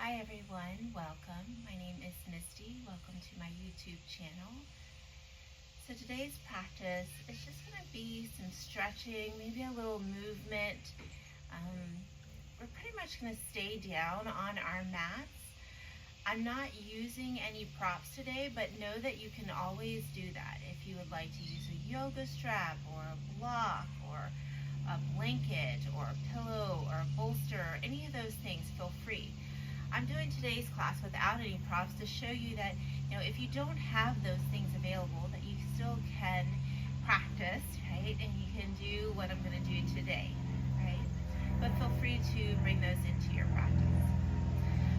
Hi everyone, welcome. My name is Misty. Welcome to my YouTube channel. So today's practice is just going to be some stretching, maybe a little movement. We're pretty much going to stay down on our mats. I'm not using any props today, but know that you can always do that. If you would like to use a yoga strap or a block or a blanket or a pillow or a bolster or any of those things, feel free. I'm doing today's class without any props to show you that, if you don't have those things available, that you still can practice, right? And you can do what I'm going to do today, right? But feel free to bring those into your practice.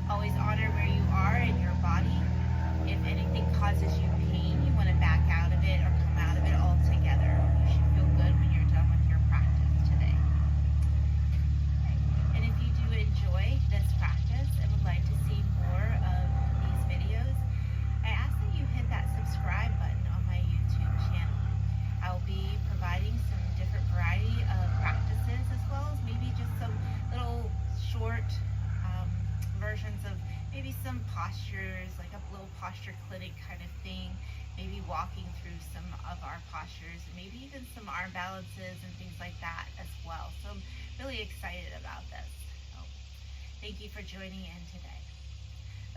Always honor where you are in your body. If anything causes you pain, you want to back out of it or come out of it altogether. You should feel good when you're done with your practice today. And if you do enjoy this practice and would like to see more of these videos, I ask that you hit that subscribe button on my YouTube channel. I'll be providing some different variety of practices, as well as maybe just some little short versions of maybe some postures, like a little posture clinic kind of thing, maybe walking through some of our postures, and maybe even some arm balances and things like that as well. So I'm really excited about this. So thank you for joining in today.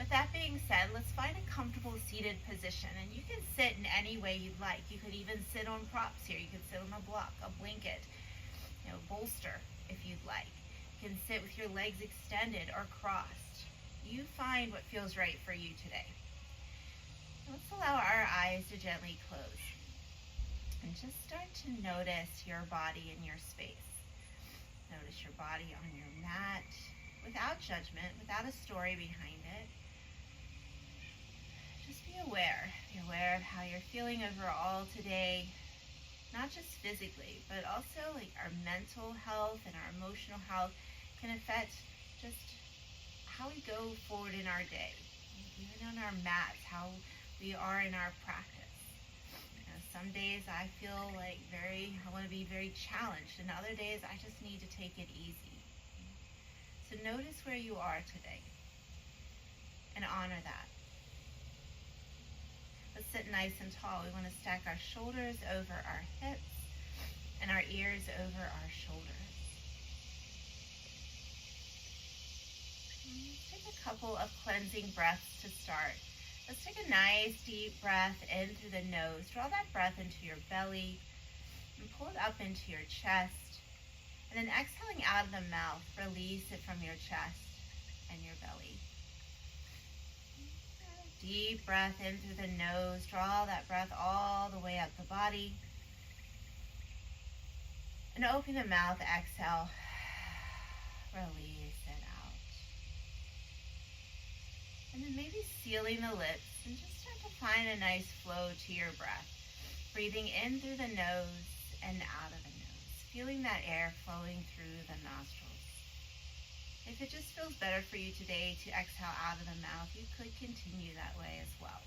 With that being said, let's find a comfortable seated position, and you can sit in any way you'd like. You could even sit on props here. You could sit on a block, a blanket, bolster if you'd like. You can sit with your legs extended or crossed. You find what feels right for you today. Let's allow our eyes to gently close and just start to notice your body and your space. Notice your body on your mat without judgment, without a story behind it. Just be aware. Be aware of how you're feeling overall today, not just physically, but also like our mental health and our emotional health can affect just how we go forward in our day, even on our mats, how we are in our practice. Some days I feel like I want to be very challenged, and other days I just need to take it easy. So notice where you are today and honor that. Let's sit nice and tall. We want to stack our shoulders over our hips and our ears over our shoulders. Let's take a couple of cleansing breaths to start. Let's take a nice deep breath in through the nose. Draw that breath into your belly and pull it up into your chest. And then exhaling out of the mouth, release it from your chest and your belly. Deep breath in through the nose. Draw that breath all the way up the body. And open the mouth, exhale. Release it out. And then maybe sealing the lips and just start to find a nice flow to your breath. Breathing in through the nose and out of the nose. Feeling that air flowing through the nostrils. If it just feels better for you today to exhale out of the mouth, you could continue that way as well.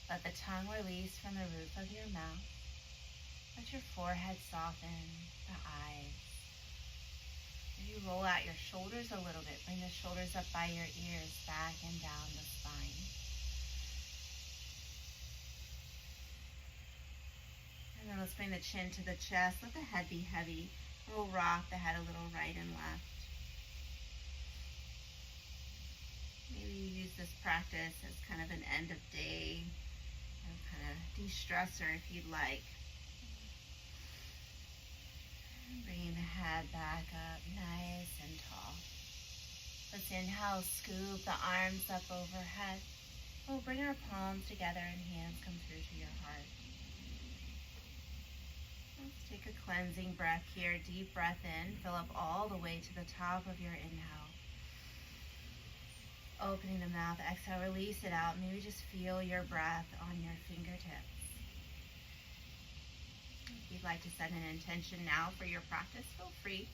Let the tongue release from the roof of your mouth. Let your forehead soften, the eyes. You roll out your shoulders a little bit. Bring the shoulders up by your ears, back and down the spine. And then let's bring the chin to the chest. Let the head be heavy. We'll rock the head a little right and left. Maybe you use this practice as kind of an end of day, kind of de-stressor if you'd like. Bringing the head back up nice and tall. Let's inhale, scoop the arms up overhead. We'll bring our palms together and hands come through to your heart. Let's take a cleansing breath here. Deep breath in. Fill up all the way to the top of your inhale. Opening the mouth, exhale, release it out. Maybe just feel your breath on your fingertips. If you'd like to set an intention now for your practice, feel free.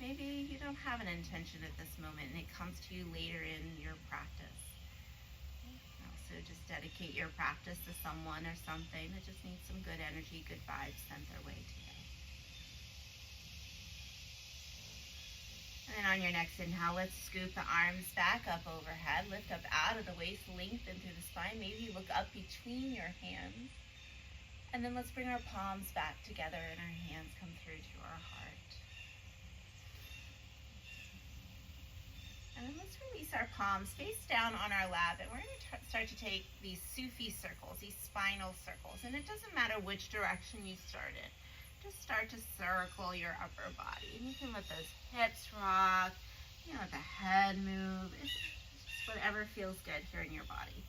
Maybe you don't have an intention at this moment and it comes to you later in your practice. Also, just dedicate your practice to someone or something that just needs some good energy, good vibes sent their way today. And then on on your next inhale, let's scoop the arms back up overhead. Lift up out of the waist, lengthen through the spine. Maybe look up between your hands. And then let's bring our palms back together and our hands come through to our heart. And then let's release our palms face down on our lap, and we're going to start to take these Sufi circles, these spinal circles. And it doesn't matter which direction you start in. Just start to circle your upper body. And you can let those hips rock, let the head move. It's just whatever feels good here in your body.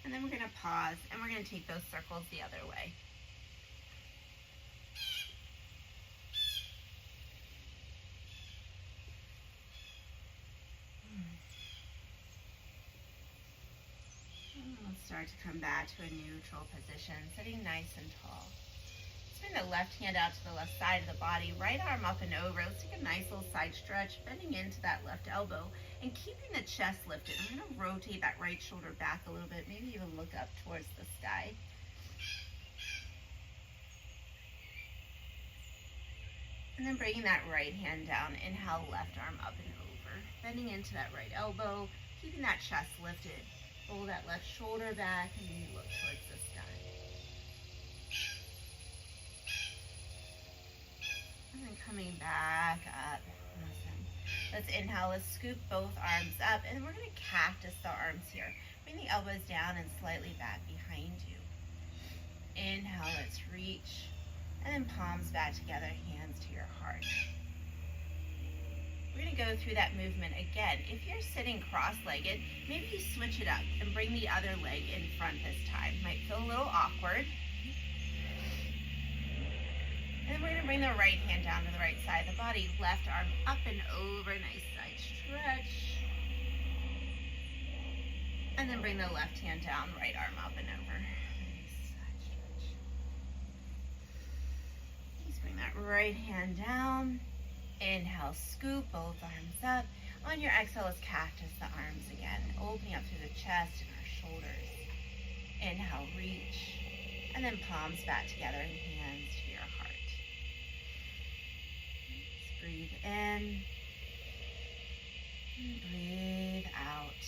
And then we're going to pause, and we're going to take those circles the other way. And let's start to come back to a neutral position, sitting nice and tall. Let's bring the left hand out to the left side of the body, right arm up and over. Let's take a nice little side stretch, bending into that left elbow and keeping the chest lifted. I'm going to rotate that right shoulder back a little bit, maybe even look up towards the sky. And then bringing that right hand down, inhale, left arm up and over. Bending into that right elbow, keeping that chest lifted. Roll that left shoulder back and maybe look towards the sky. And then coming back up. Awesome. Let's inhale, let's scoop both arms up, and we're going to cactus the arms here. Bring the elbows down and slightly back behind you. Inhale, let's reach, and then palms back together, hands to your heart. We're going to go through that movement again. If you're sitting cross-legged, maybe you switch it up and bring the other leg in front this time. Might feel a little awkward. And then we're going to bring the right hand down to the right side of the body. Left arm up and over, nice side stretch. And then bring the left hand down, right arm up and over. Nice side stretch. Let's bring that right hand down. Inhale, scoop both arms up. On your exhale, let's cactus the arms again, opening up through the chest and our shoulders. Inhale, reach. And then palms back together and hands to your heart. Let's breathe in. And breathe out.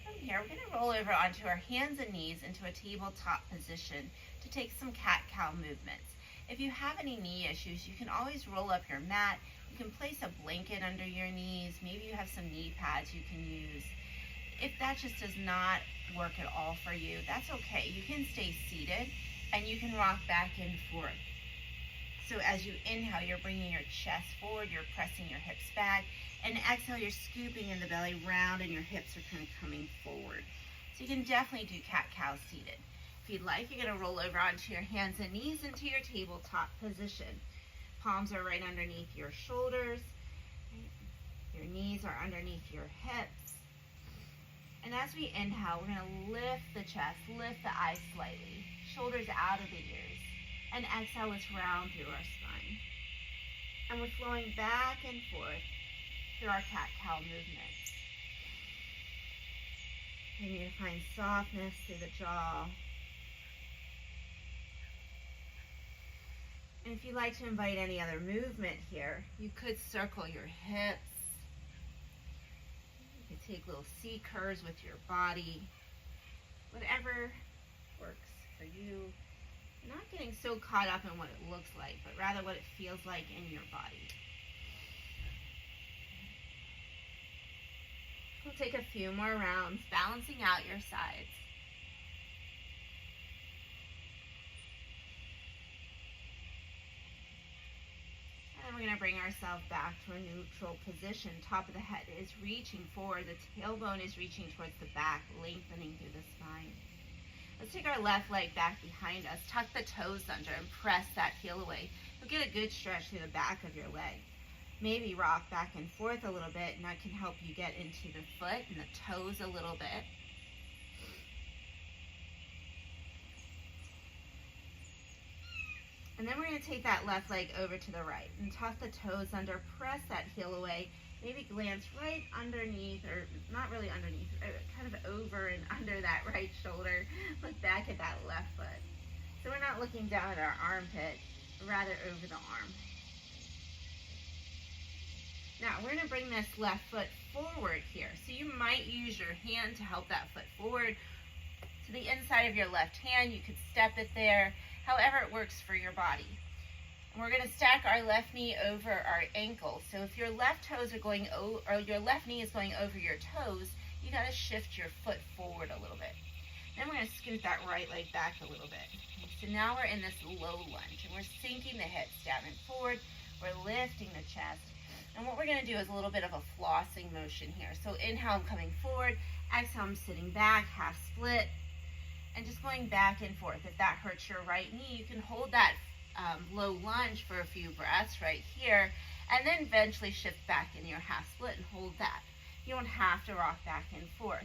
And from here, we're going to roll over onto our hands and knees into a tabletop position to take some cat-cow movements. If you have any knee issues, you can always roll up your mat. You can place a blanket under your knees. Maybe you have some knee pads you can use. If that just does not work at all for you, that's okay. You can stay seated and you can rock back and forth. So as you inhale, you're bringing your chest forward, you're pressing your hips back, and exhale, you're scooping in the belly round and your hips are kind of coming forward. So you can definitely do cat-cow seated. If you'd like, you're going to roll over onto your hands and knees into your tabletop position. Palms are right underneath your shoulders. Your knees are underneath your hips. And as we inhale, we're going to lift the chest, lift the eyes slightly, shoulders out of the ears. And exhale, let's round through our spine. And we're flowing back and forth through our cat-cow movements. And you're going to find softness through the jaw. And if you'd like to invite any other movement here, you could circle your hips. You could take little C curves with your body. Whatever works for you. Not getting so caught up in what it looks like, but rather what it feels like in your body. We'll take a few more rounds, balancing out your sides. And we're going to bring ourselves back to a neutral position. Top of the head is reaching forward. The tailbone is reaching towards the back, lengthening through the spine. Let's take our left leg back behind us. Tuck the toes under and press that heel away. You'll get a good stretch through the back of your leg. Maybe rock back and forth a little bit, and that can help you get into the foot and the toes a little bit. And then we're going to take that left leg over to the right and tuck the toes under, press that heel away. maybe glance right underneath, or not really underneath, kind of over and under that right shoulder. Look back at that left foot. So we're not looking down at our armpit, rather over the arm. Now we're going to bring this left foot forward here. So you might use your hand to help that foot forward to the inside of your left hand. You could step it there, however it works for your body. And we're going to stack our left knee over our ankle. So if your left toes are going or your left knee is going over your toes, you got to shift your foot forward a little bit. Then we're going to scoot that right leg back a little bit. So now we're in this low lunge, and we're sinking the hips down and forward. We're lifting the chest. And what we're going to do is a little bit of a flossing motion here. So inhale, I'm coming forward. Exhale, I'm sitting back, half split. And just going back and forth. If that hurts your right knee, you can hold that low lunge for a few breaths right here. And then eventually shift back in your half split and hold that. You don't have to rock back and forth.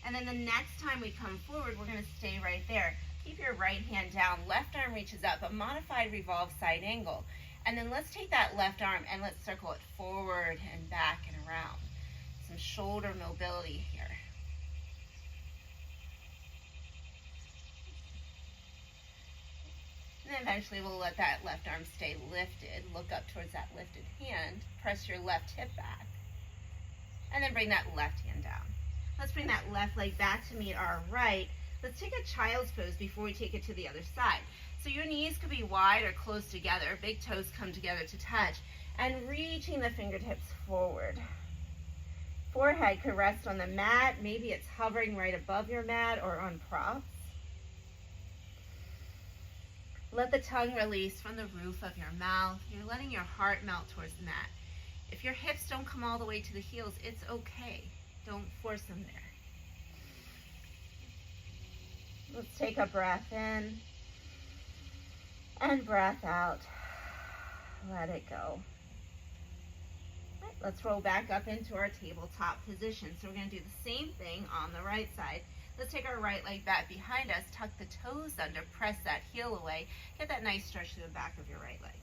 And then the next time we come forward, we're going to stay right there. Keep your right hand down, left arm reaches up, a modified revolve side angle. And then let's take that left arm and let's circle it forward and back and around. Some shoulder mobility here. And then eventually we'll let that left arm stay lifted. Look up towards that lifted hand. Press your left hip back. And then bring that left hand down. Let's bring that left leg back to meet our right. Let's take a child's pose before we take it to the other side. So your knees could be wide or close together. Big toes come together to touch. And reaching the fingertips forward. Forehead could rest on the mat. Maybe it's hovering right above your mat or on props. Let the tongue release from the roof of your mouth. You're letting your heart melt towards the mat. If your hips don't come all the way to the heels, it's okay. Don't force them there. Let's take a breath in and breath out. Let it go. Right, let's roll back up into our tabletop position. So we're going to do the same thing on the right side. Let's take our right leg back behind us, tuck the toes under, press that heel away, get that nice stretch to the back of your right leg.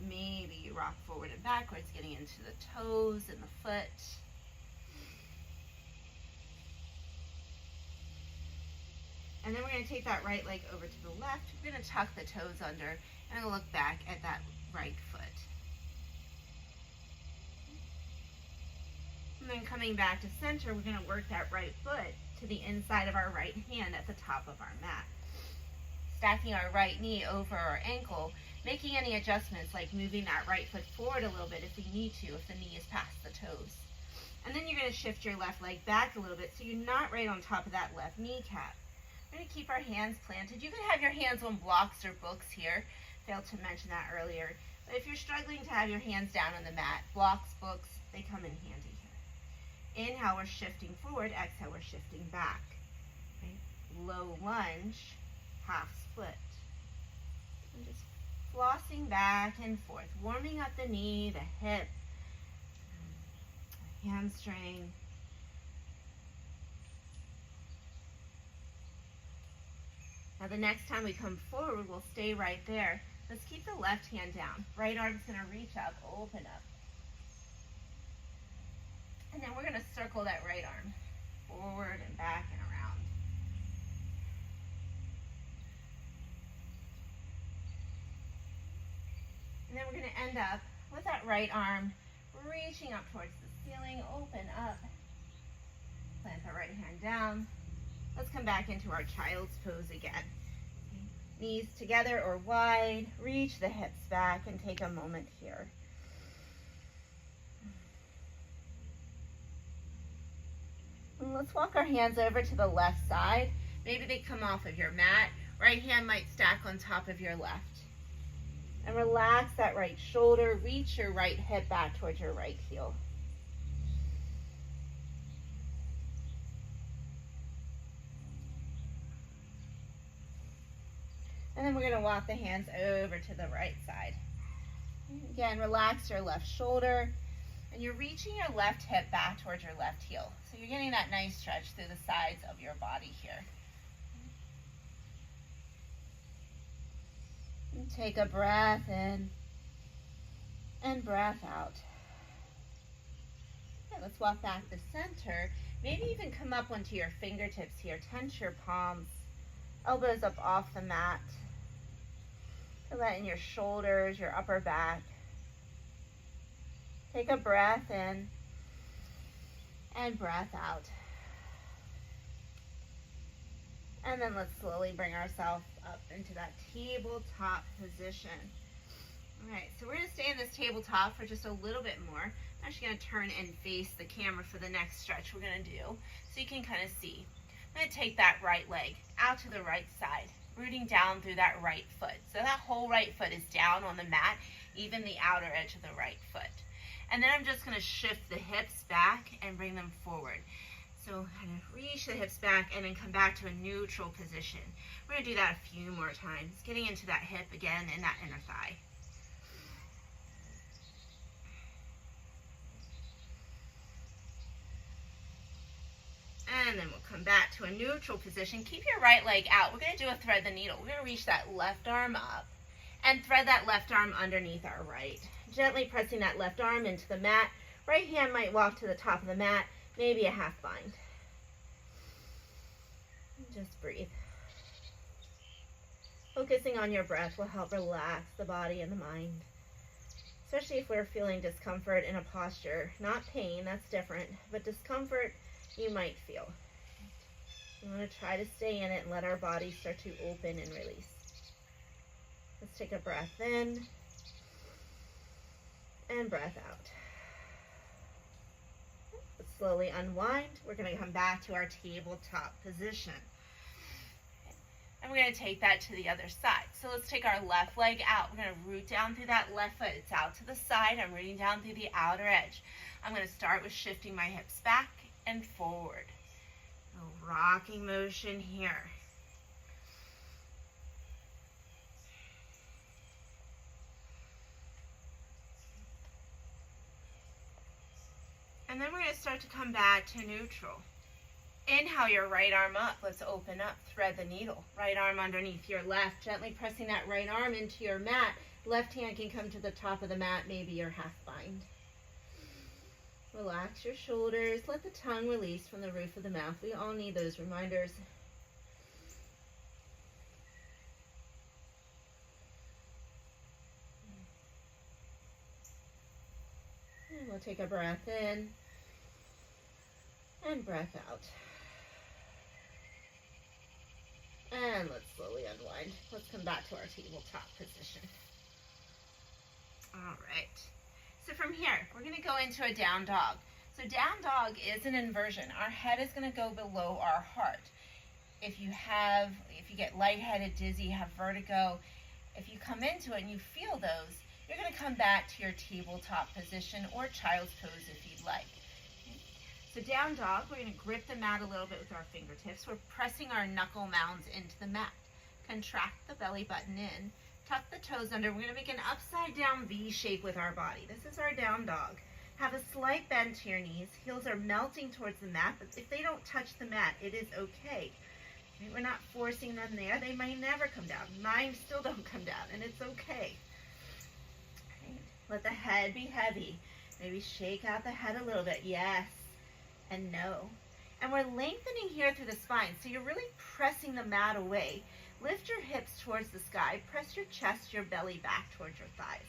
Maybe you rock forward and backwards, getting into the toes and the foot. And then we're going to take that right leg over to the left. We're going to tuck the toes under and look back at that right foot. And then coming back to center, we're going to work that right foot to the inside of our right hand at the top of our mat. Stacking our right knee over our ankle, making any adjustments like moving that right foot forward a little bit if we need to, if the knee is past the toes. And then you're going to shift your left leg back a little bit so you're not right on top of that left kneecap. We're going to keep our hands planted. You can have your hands on blocks or books here. Failed to mention that earlier. But if you're struggling to have your hands down on the mat, blocks, books, they come in handy here. Inhale, we're shifting forward. Exhale, we're shifting back. Right? Low lunge, half split. And just flossing back and forth, warming up the knee, the hip, hamstring. Now the next time we come forward, we'll stay right there. Let's keep the left hand down. Right arm's going to reach up, open up. And then we're going to circle that right arm forward and back and around. And then we're going to end up with that right arm reaching up towards the ceiling, open up. Plant the right hand down. Let's come back into our child's pose again. Knees together or wide, reach the hips back and take a moment here. And let's walk our hands over to the left side. Maybe they come off of your mat. Right hand might stack on top of your left. And relax that right shoulder, reach your right hip back towards your right heel. And then we're going to walk the hands over to the right side. Again, relax your left shoulder. And you're reaching your left hip back towards your left heel. So you're getting that nice stretch through the sides of your body here. And take a breath in and breath out. Okay, let's walk back to center. Maybe even come up onto your fingertips here. Tense your palms, elbows up off the mat. Feel that in your shoulders, your upper back. Take a breath in and breath out. And then let's slowly bring ourselves up into that tabletop position. All right, so we're gonna stay in this tabletop for just a little bit more. I'm actually gonna turn and face the camera for the next stretch we're gonna do, so you can kind of see. I'm gonna take that right leg out to the right side, rooting down through that right foot. So that whole right foot is down on the mat, even the outer edge of the right foot. And then I'm just gonna shift the hips back and bring them forward. So kind of reach the hips back and then come back to a neutral position. We're gonna do that a few more times, getting into that hip again and that inner thigh. And then we'll come back to a neutral position. Keep your right leg out. We're gonna do a thread the needle. We're gonna reach that left arm up and thread that left arm underneath our right. Gently pressing that left arm into the mat. Right hand might walk to the top of the mat, maybe a half bind. Just breathe. Focusing on your breath will help relax the body and the mind, especially if we're feeling discomfort in a posture. Not pain, that's different, but discomfort you might feel. We want to try to stay in it and let our body start to open and release. Let's take a breath in and breath out. Let's slowly unwind. We're going to come back to our tabletop position. And we're going to take that to the other side. So let's take our left leg out. We're going to root down through that left foot. It's out to the side. I'm rooting down through the outer edge. I'm going to start with shifting my hips back and forward. A rocking motion here. And then we're going to start to come back to neutral. Inhale your right arm up. Let's open up. Thread the needle. Right arm underneath your left. Gently pressing that right arm into your mat. Left hand can come to the top of the mat, maybe your half bind. Relax your shoulders. Let the tongue release from the roof of the mouth. We all need those reminders. And we'll take a breath in and breath out. And let's slowly unwind. Let's come back to our tabletop position. All right. So from here, we're going to go into a down dog. So down dog is an inversion. Our head is going to go below our heart. If you get lightheaded, dizzy, have vertigo, if you come into it and you feel those, you're going to come back to your tabletop position or child's pose if you'd like. So down dog, we're going to grip the mat a little bit with our fingertips. We're pressing our knuckle mounds into the mat. Contract the belly button in. Tuck the toes under. We're going to make an upside down V shape with our body. This is our down dog. Have a slight bend to your knees. Heels are melting towards the mat, but if they don't touch the mat, it is okay. We're not forcing them there. They might never come down. Mine still don't come down, and it's okay. Let the head be heavy. Maybe shake out the head a little bit. Yes and no. And we're lengthening here through the spine, so you're really pressing the mat away. Lift your hips towards the sky. Press your chest, your belly back towards your thighs.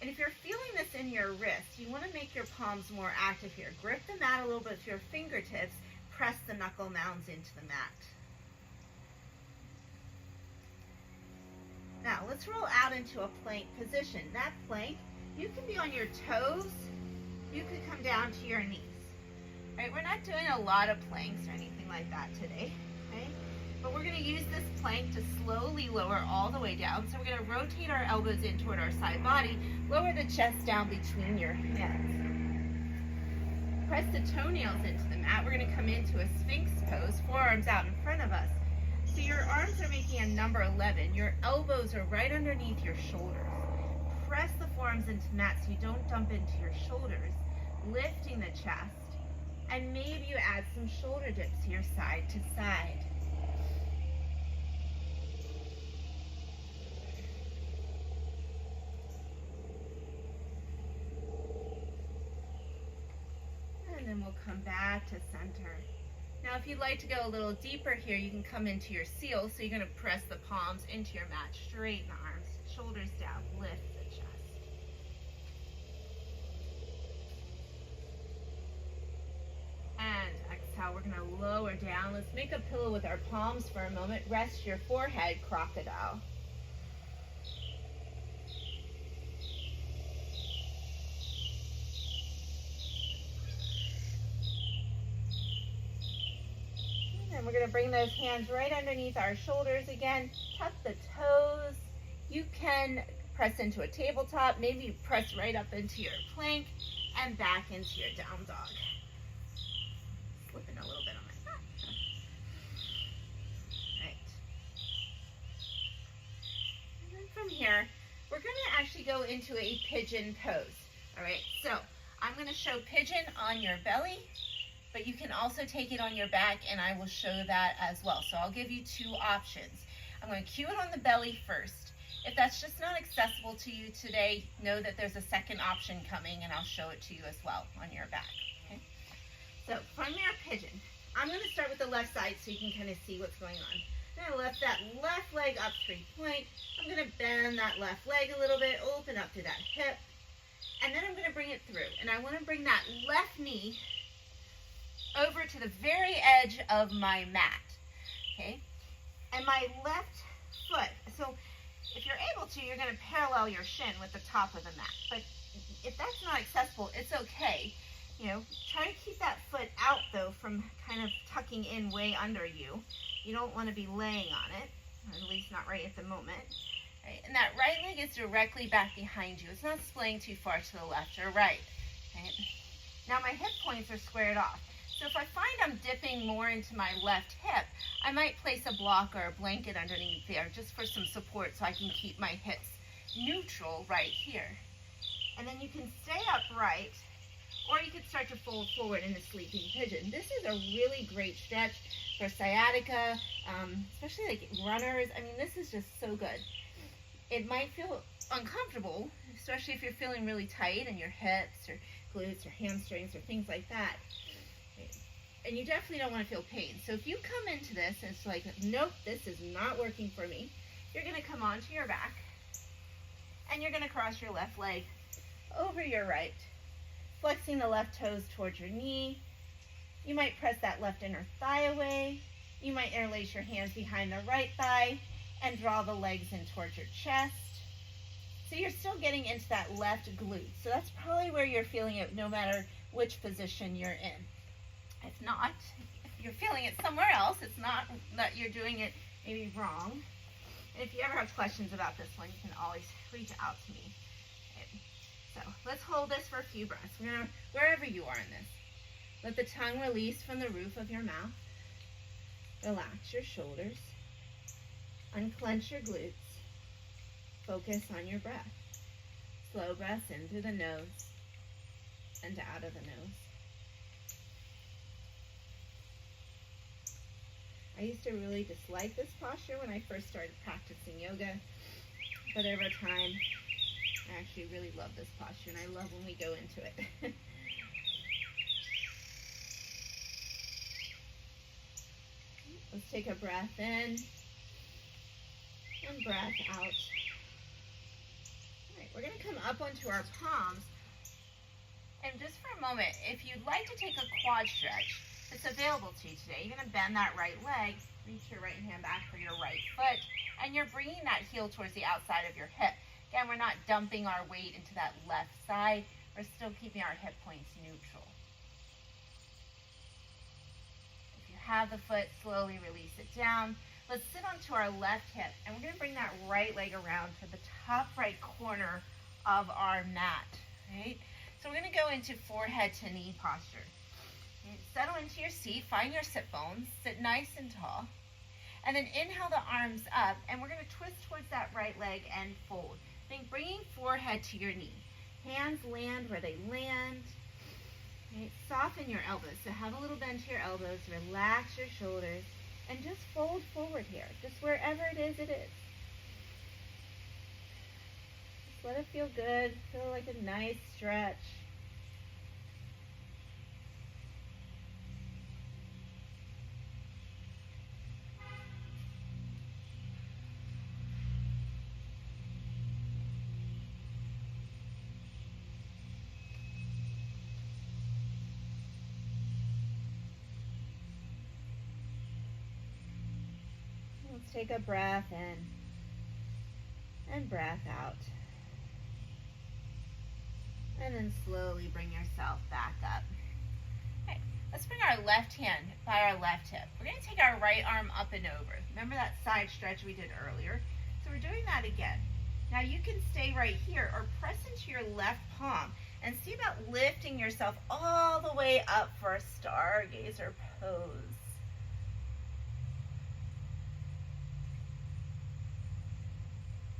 And if you're feeling this in your wrist, you want to make your palms more active here. Grip the mat a little bit with your fingertips. Press the knuckle mounds into the mat. Now let's roll out into a plank position. That plank, you can be on your toes. You could come down to your knees. Right? We're not doing a lot of planks or anything like that today. Okay? But we're going to use this plank to slowly lower all the way down. So we're going to rotate our elbows in toward our side body. Lower the chest down between your hands. Press the toenails into the mat. We're going to come into a Sphinx pose, forearms out in front of us. So your arms are making a number 11. Your elbows are right underneath your shoulders. Press the forearms into the mat so you don't dump into your shoulders. Lifting the chest. And maybe you add some shoulder dips here side to side. we'll come back to center. Now, if you'd like to go a little deeper here, you can come into your seal. So you're going to press the palms into your mat, straighten the arms, shoulders down, lift the chest. And exhale, we're going to lower down. Let's make a pillow with our palms for a moment. Rest your forehead, crocodile. And we're going to bring those hands right underneath our shoulders again. Tuck the toes. You can press into a tabletop. Maybe you press right up into your plank and back into your down dog. Slipping a little bit on my back. Right. And then from here, we're going to actually go into a pigeon pose. All right, so I'm going to show pigeon on your belly, but you can also take it on your back, and I will show that as well. So I'll give you two options. I'm going to cue it on the belly first. If that's just not accessible to you today, know that there's a second option coming, and I'll show it to you as well on your back. Okay? So from your pigeon, I'm going to start with the left side so you can kind of see what's going on. I'm going to lift that left leg up 3-point. I'm going to bend that left leg a little bit, open up to that hip, and then I'm going to bring it through. And I want to bring that left knee over to the very edge of my mat, okay? And my left foot, so if you're able to, you're gonna parallel your shin with the top of the mat. But if that's not accessible, it's okay. You know, try to keep that foot out though from kind of tucking in way under you. You don't wanna be laying on it, or at least not right at the moment. Right? And that right leg is directly back behind you. It's not splaying too far to the left or right. Right? Now my hip points are squared off. So if I find I'm dipping more into my left hip, I might place a block or a blanket underneath there just for some support so I can keep my hips neutral right here. And then you can stay upright, or you could start to fold forward in a sleeping pigeon. This is a really great stretch for sciatica, especially like runners. I mean, this is just so good. It might feel uncomfortable, especially if you're feeling really tight in your hips or glutes or hamstrings or things like that. And you definitely don't want to feel pain. So if you come into this and it's like, nope, this is not working for me, you're going to come onto your back and you're going to cross your left leg over your right, flexing the left toes towards your knee. You might press that left inner thigh away. You might interlace your hands behind the right thigh and draw the legs in towards your chest. So you're still getting into that left glute. So that's probably where you're feeling it no matter which position you're in. If not, if you're feeling it somewhere else, it's not that you're doing it maybe wrong. And if you ever have questions about this one, you can always reach out to me. Okay. So let's hold this for a few breaths. We're gonna, wherever you are in this, let the tongue release from the roof of your mouth. Relax your shoulders. Unclench your glutes. Focus on your breath. Slow breaths in through the nose and out of the nose. I used to really dislike this posture when I first started practicing yoga, but over time, I actually really love this posture, and I love when we go into it. Let's take a breath in and breath out. All right, we're going to come up onto our palms, and just for a moment, if you'd like to take a quad stretch, it's available to you today. You're going to bend that right leg, reach your right hand back for your right foot, and you're bringing that heel towards the outside of your hip. Again, we're not dumping our weight into that left side. We're still keeping our hip points neutral. If you have the foot, slowly release it down. Let's sit onto our left hip, and we're going to bring that right leg around to the top right corner of our mat. Right? So we're going to go into forehead to knee posture. Settle into your seat, find your sit bones, sit nice and tall, and then inhale the arms up, and we're going to twist towards that right leg and fold. Think bringing forehead to your knee. Hands land where they land. Right? Soften your elbows, so have a little bend to your elbows, relax your shoulders, and just fold forward here, just wherever it is, it is. Just let it feel good, feel like a nice stretch. Let's take a breath in and breath out. And then slowly bring yourself back up. Okay, let's bring our left hand by our left hip. We're going to take our right arm up and over. Remember that side stretch we did earlier? So we're doing that again. Now you can stay right here or press into your left palm and see about lifting yourself all the way up for a stargazer pose.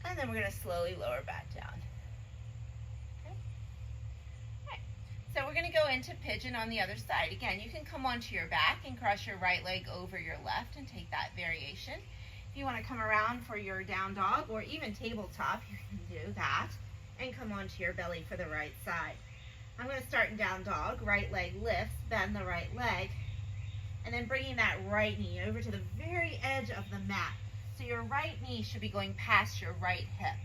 And then we're going to slowly lower back down. So we're going to go into pigeon on the other side. Again, you can come onto your back and cross your right leg over your left and take that variation. If you want to come around for your down dog or even tabletop, you can do that and come onto your belly for the right side. I'm going to start in down dog. Right leg lifts, bend the right leg, and then bringing that right knee over to the very edge of the mat. So your right knee should be going past your right hip.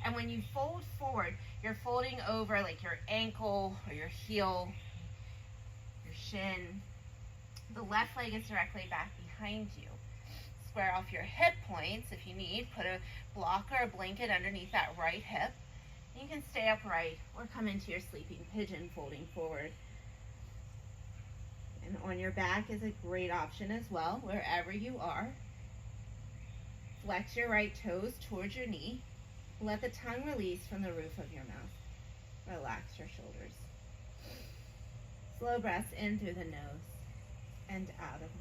And when you fold forward, you're folding over like your ankle or your heel, your shin. The left leg is directly back behind you. Square off your hip points if you need. Put a block or a blanket underneath that right hip. You can stay upright or come into your sleeping pigeon, folding forward. And on your back is a great option as well, wherever you are. Flex your right toes towards your knee. Let the tongue release from the roof of your mouth. Relax your shoulders. Slow breaths in through the nose and out of the nose.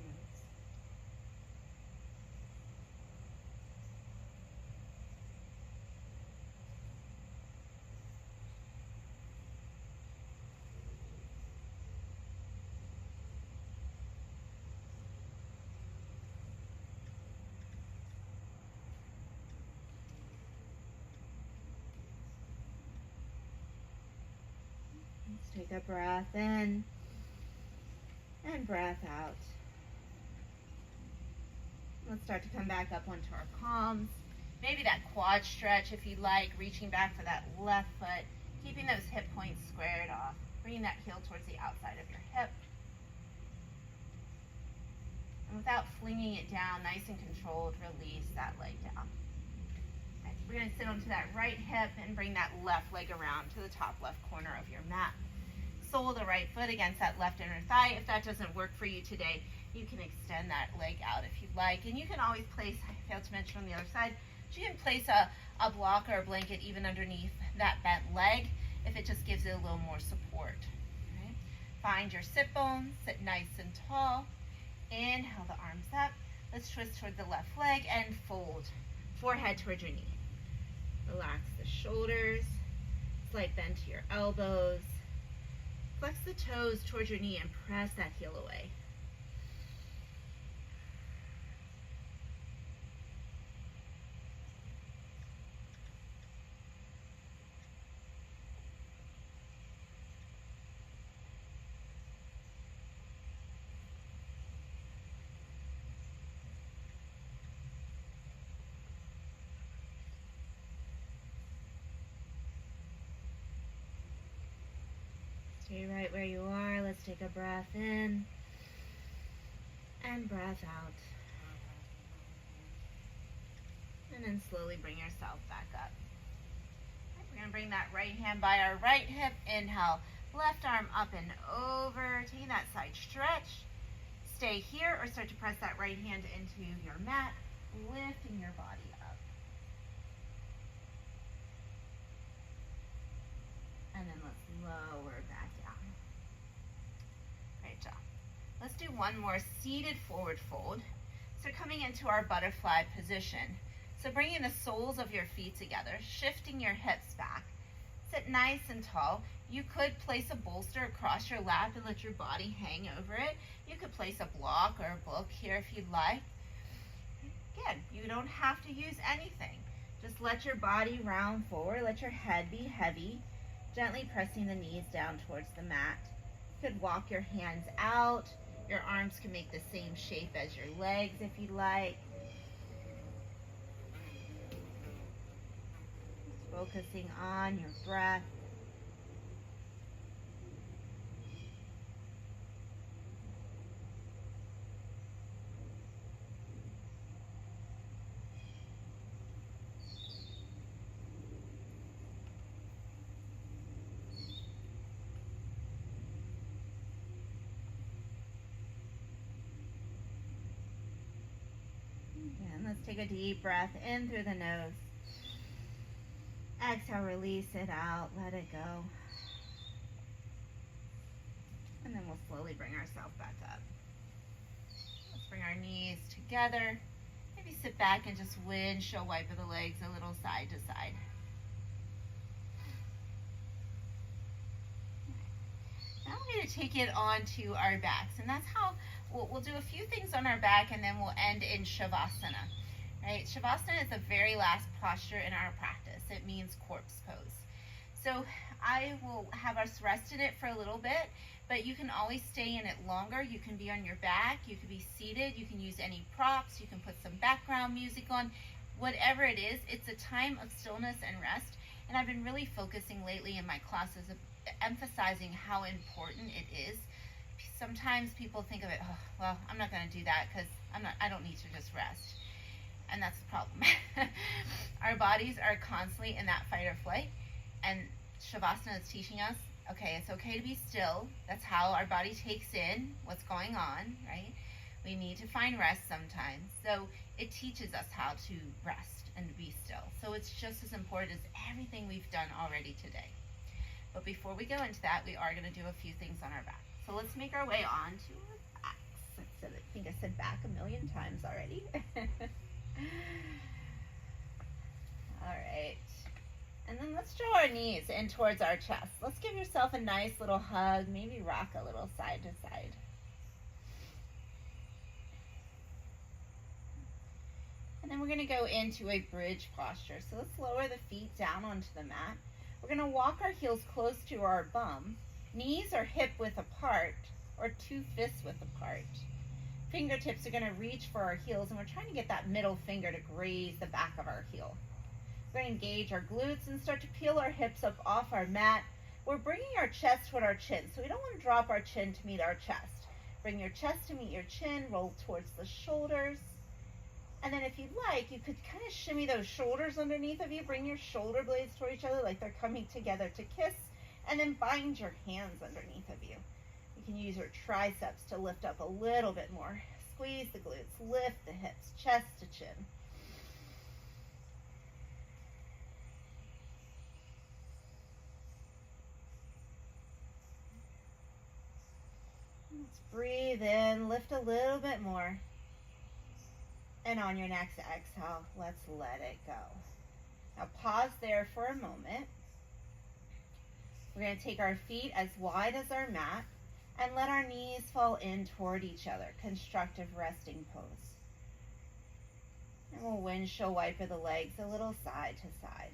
Let's take a breath in and breath out. Let's start to come back up onto our palms. Maybe that quad stretch if you like, reaching back for that left foot, keeping those hip points squared off, bringing that heel towards the outside of your hip. And without flinging it down, nice and controlled, release that leg down. Okay, we're going to sit onto that right hip and bring that left leg around to the top left corner of your mat. Sole the right foot against that left inner thigh. If that doesn't work for you today, you can extend that leg out if you'd like. And you can always place, I failed to mention on the other side, you can place a block or a blanket even underneath that bent leg if it just gives it a little more support. Right? Find your sit bones, sit nice and tall. Inhale the arms up. Let's twist toward the left leg and fold. Forehead towards your knee. Relax the shoulders. Slight bend to your elbows. Flex the toes towards your knee and press that heel away. Stay right where you are. Let's take a breath in and breath out. And then slowly bring yourself back up. Okay, we're going to bring that right hand by our right hip. Inhale, left arm up and over, taking that side stretch. Stay here or start to press that right hand into your mat, lifting your body up. And then let's lower back down. Great job. Let's do one more seated forward fold. So coming into our butterfly position. So bringing the soles of your feet together, shifting your hips back. Sit nice and tall. You could place a bolster across your lap and let your body hang over it. You could place a block or a book here if you'd like. Again, you don't have to use anything. Just let your body round forward. Let your head be heavy. Gently pressing the knees down towards the mat. You could walk your hands out. Your arms can make the same shape as your legs if you like. Focusing on your breath. Let's take a deep breath in through the nose. Exhale, release it out, let it go. And then we'll slowly bring ourselves back up. Let's bring our knees together. Maybe sit back and just windshield wiper the legs a little side to side. Now we're going to take it onto our backs, and that's how we'll do a few things on our back, and then we'll end in Shavasana. Right? Shavasana is the very last posture in our practice. It means corpse pose. So I will have us rest in it for a little bit, but you can always stay in it longer. You can be on your back, you can be seated, you can use any props, you can put some background music on. Whatever it is, it's a time of stillness and rest. And I've been really focusing lately in my classes of emphasizing how important it is. Sometimes people think of it, oh, well, I'm not going to do that because I don't need to just rest. And that's the problem. Our bodies are constantly in that fight or flight, and Shavasana is teaching us, okay, it's okay to be still. That's how our body takes in what's going on, right? We need to find rest sometimes. So it teaches us how to rest and to be still. So it's just as important as everything we've done already today. But before we go into that, we are going to do a few things on our back. So let's make our way on to our backs. I think I said back a million times already. All right. And then let's draw our knees in towards our chest. Let's give yourself a nice little hug. Maybe rock a little side to side. And then we're going to go into a bridge posture. So let's lower the feet down onto the mat. We're going to walk our heels close to our bum. Knees are hip width apart or 2 fists width apart. Fingertips are going to reach for our heels, and we're trying to get that middle finger to graze the back of our heel. We're going to engage our glutes and start to peel our hips up off our mat. We're bringing our chest toward our chin, so we don't want to drop our chin to meet our chest. Bring your chest to meet your chin, roll towards the shoulders. And then if you'd like, you could kind of shimmy those shoulders underneath of you. Bring your shoulder blades toward each other like they're coming together to kiss, and then bind your hands underneath of you. You can use your triceps to lift up a little bit more. Squeeze the glutes, lift the hips, chest to chin. Let's breathe in, lift a little bit more. And on your next exhale, let's let it go. Now pause there for a moment. We're going to take our feet as wide as our mat and let our knees fall in toward each other. Constructive resting pose. And we'll windshield wiper the legs a little side to side.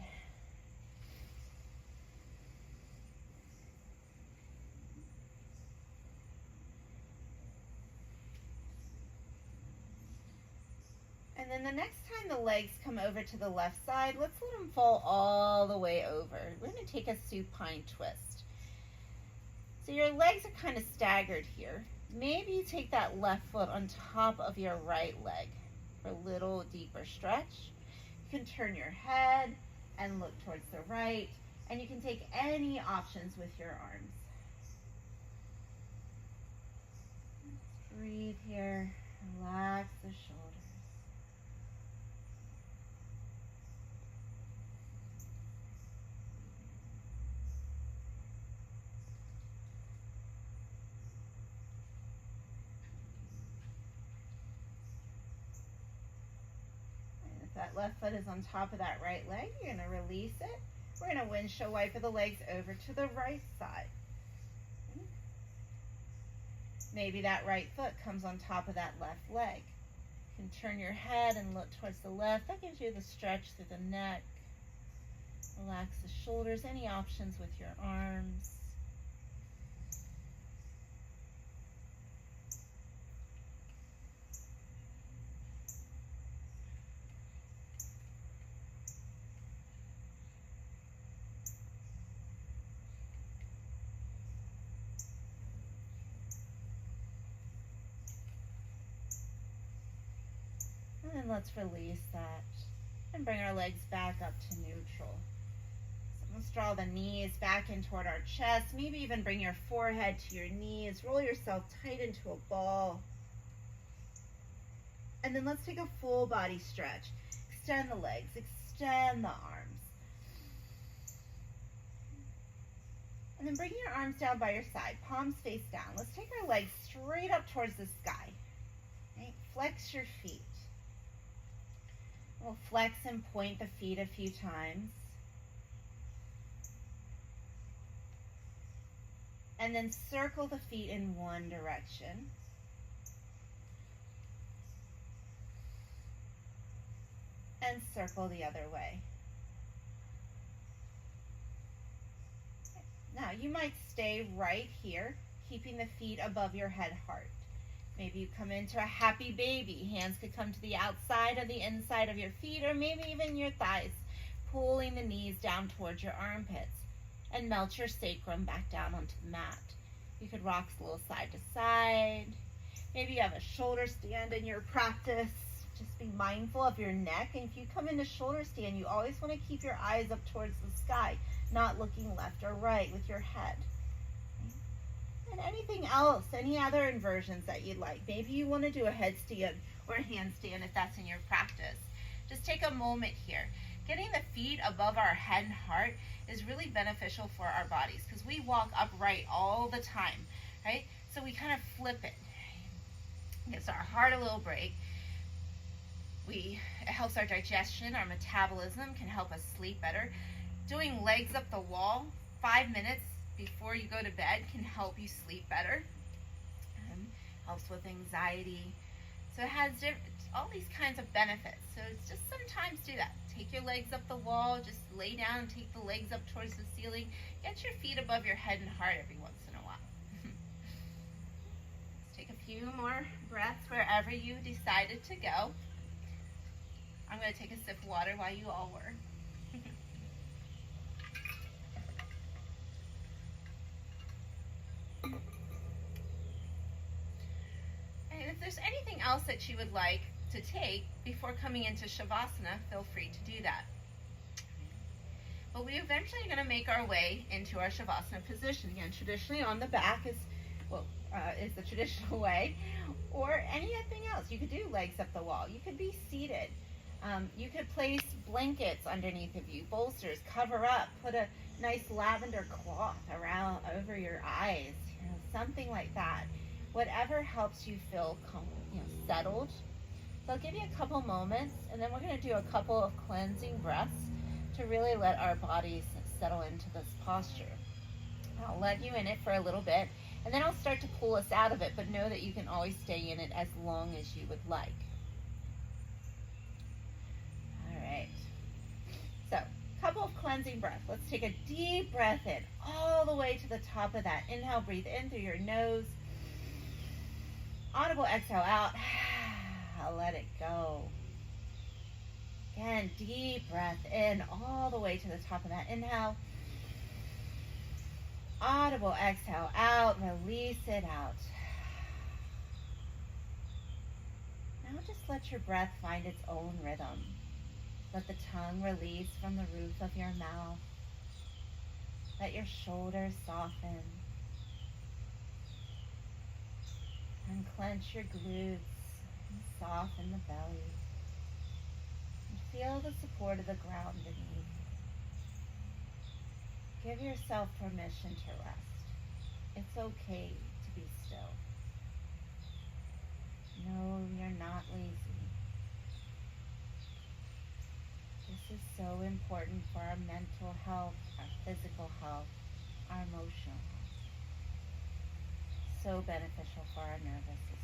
And then the next time the legs come over to the left side, let's let them fall all the way over. We're going to take a supine twist. So your legs are kind of staggered here. Maybe you take that left foot on top of your right leg for a little deeper stretch. You can turn your head and look towards the right, and you can take any options with your arms. Let's breathe here. Relax the shoulders. That left foot is on top of that right leg. You're going to release it. We're going to windshield wiper the legs over to the right side. Maybe that right foot comes on top of that left leg. You can turn your head and look towards the left. That gives you the stretch through the neck. Relax the shoulders. Any options with your arms. And then let's release that and bring our legs back up to neutral. So let's draw the knees back in toward our chest. Maybe even bring your forehead to your knees. Roll yourself tight into a ball. And then let's take a full body stretch. Extend the legs, extend the arms. And then bring your arms down by your side, palms face down. Let's take our legs straight up towards the sky. Right? Flex your feet. We'll flex and point the feet a few times. And then circle the feet in one direction. And circle the other way. Now you might stay right here, keeping the feet above your head heart. Maybe you come into a happy baby. Hands could come to the outside or the inside of your feet, or maybe even your thighs, pulling the knees down towards your armpits. And melt your sacrum back down onto the mat. You could rock a little side to side. Maybe you have a shoulder stand in your practice. Just be mindful of your neck. And if you come into shoulder stand, you always want to keep your eyes up towards the sky, not looking left or right with your head. And anything else, any other inversions that you'd like. Maybe you want to do a headstand or a handstand if that's in your practice. Just take a moment here. Getting the feet above our head and heart is really beneficial for our bodies because we walk upright all the time, right? So we kind of flip it. It gives our heart a little break. It helps our digestion, our metabolism, can help us sleep better. Doing legs up the wall 5 minutes before you go to bed can help you sleep better. Helps with anxiety. So it has all these kinds of benefits. So it's just sometimes do that. Take your legs up the wall, just lay down and take the legs up towards the ceiling. Get your feet above your head and heart every once in a while. Let's take a few more breaths wherever you decided to go. I'm going to take a sip of water while you all were. And if there's anything else that you would like to take before coming into Shavasana, feel free to do that. But we eventually are going to make our way into our Shavasana position. Again, traditionally on the back is the traditional way, or anything else. You could do legs up the wall. You could be seated. You could place blankets underneath of you, bolsters, cover up, put a nice lavender cloth around over your eyes, something like that. Whatever helps you feel settled. So I'll give you a couple moments, and then we're going to do a couple of cleansing breaths to really let our bodies settle into this posture. I'll let you in it for a little bit, and then I'll start to pull us out of it, but know that you can always stay in it as long as you would like. All right. So, couple of cleansing breaths. Let's take a deep breath in, all the way to the top of that. Inhale, breathe in through your nose. Audible exhale out. I'll let it go. Again, deep breath in all the way to the top of that. Inhale. Audible exhale out. Release it out. Now just let your breath find its own rhythm. Let the tongue release from the roof of your mouth. Let your shoulders soften. Unclench your glutes and soften the belly. And feel the support of the ground beneath. Give yourself permission to rest. It's okay to be still. No, you're not lazy. This is so important for our mental health, our physical health, our emotional health. So beneficial for our nervous system.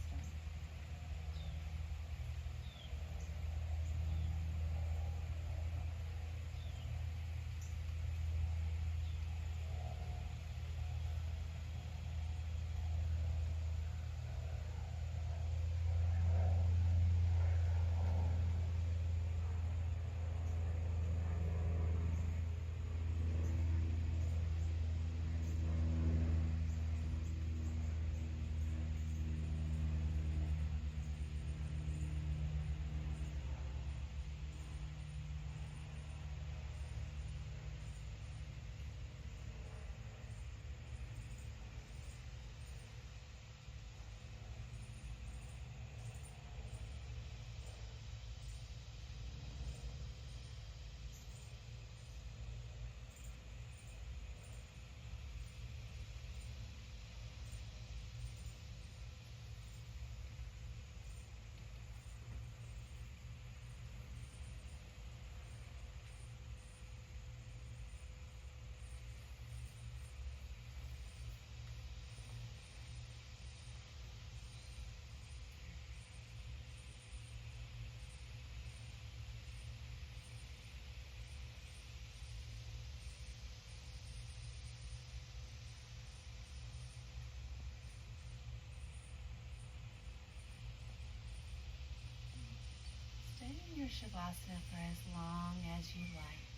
your Shavasana for as long as you like.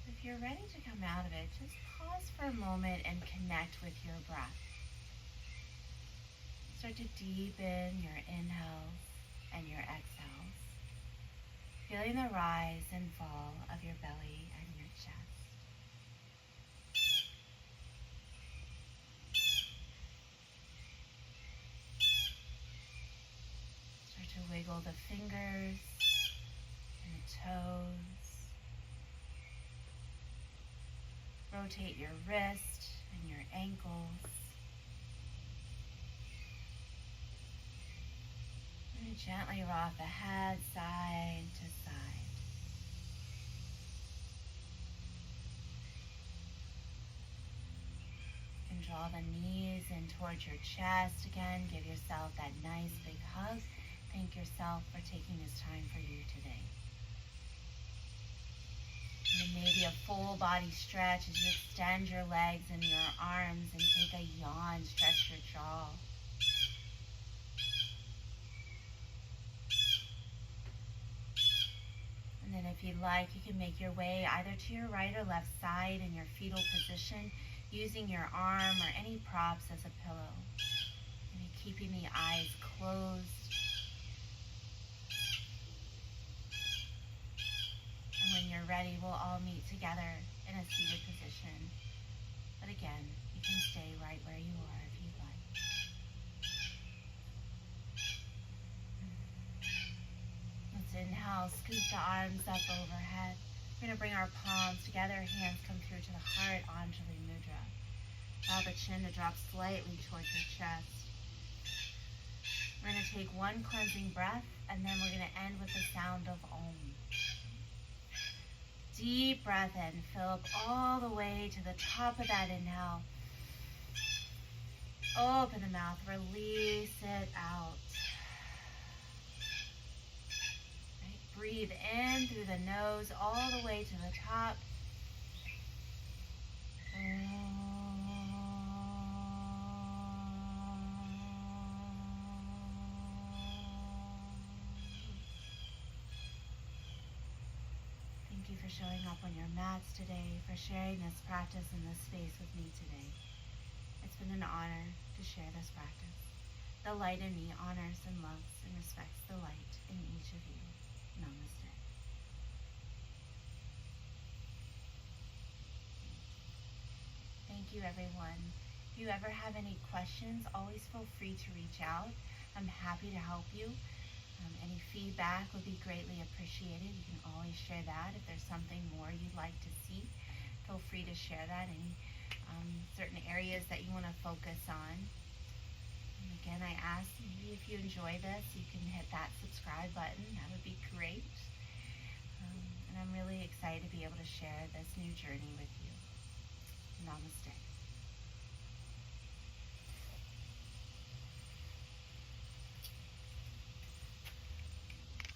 If you're ready to come out of it, just pause for a moment and connect with your breath. Start to deepen your inhales and your exhales, feeling the rise and fall of your belly and your chest. Start to wiggle the fingers and the toes. Rotate your wrist and your ankles. And gently rock the head side to side. You can draw the knees in towards your chest. Again, give yourself that nice big hug. Thank yourself for taking this time for you today. And then maybe a full body stretch as you extend your legs and your arms and take a yawn, stretch your jaw. And then if you'd like, you can make your way either to your right or left side in your fetal position, using your arm or any props as a pillow. Maybe keeping the eyes closed. And when you're ready, we'll all meet together in a seated position. But again, you can stay right where you are if you'd like. Let's inhale, scoop the arms up overhead. We're going to bring our palms together, hands come through to the heart, Anjali Mudra. Allow the chin to drop slightly towards your chest. We're going to take one cleansing breath, and then we're going to end with the sound of Om. Deep breath in, fill up all the way to the top of that inhale. Open the mouth, release it out. Right. Breathe in through the nose all the way to the top. Thank you for showing up on your mats today, for sharing this practice in this space with me today. It's been an honor to share this practice. The light in me honors and loves and respects the light in each of you. Namaste. Thank you, everyone. If you ever have any questions, always feel free to reach out. I'm happy to help you. Any feedback would be greatly appreciated. You can always share that. If there's something more you'd like to see, feel free to share that. Any certain areas that you want to focus on. And again, I ask, maybe if you enjoy this, you can hit that subscribe button. That would be great. And I'm really excited to be able to share this new journey with you.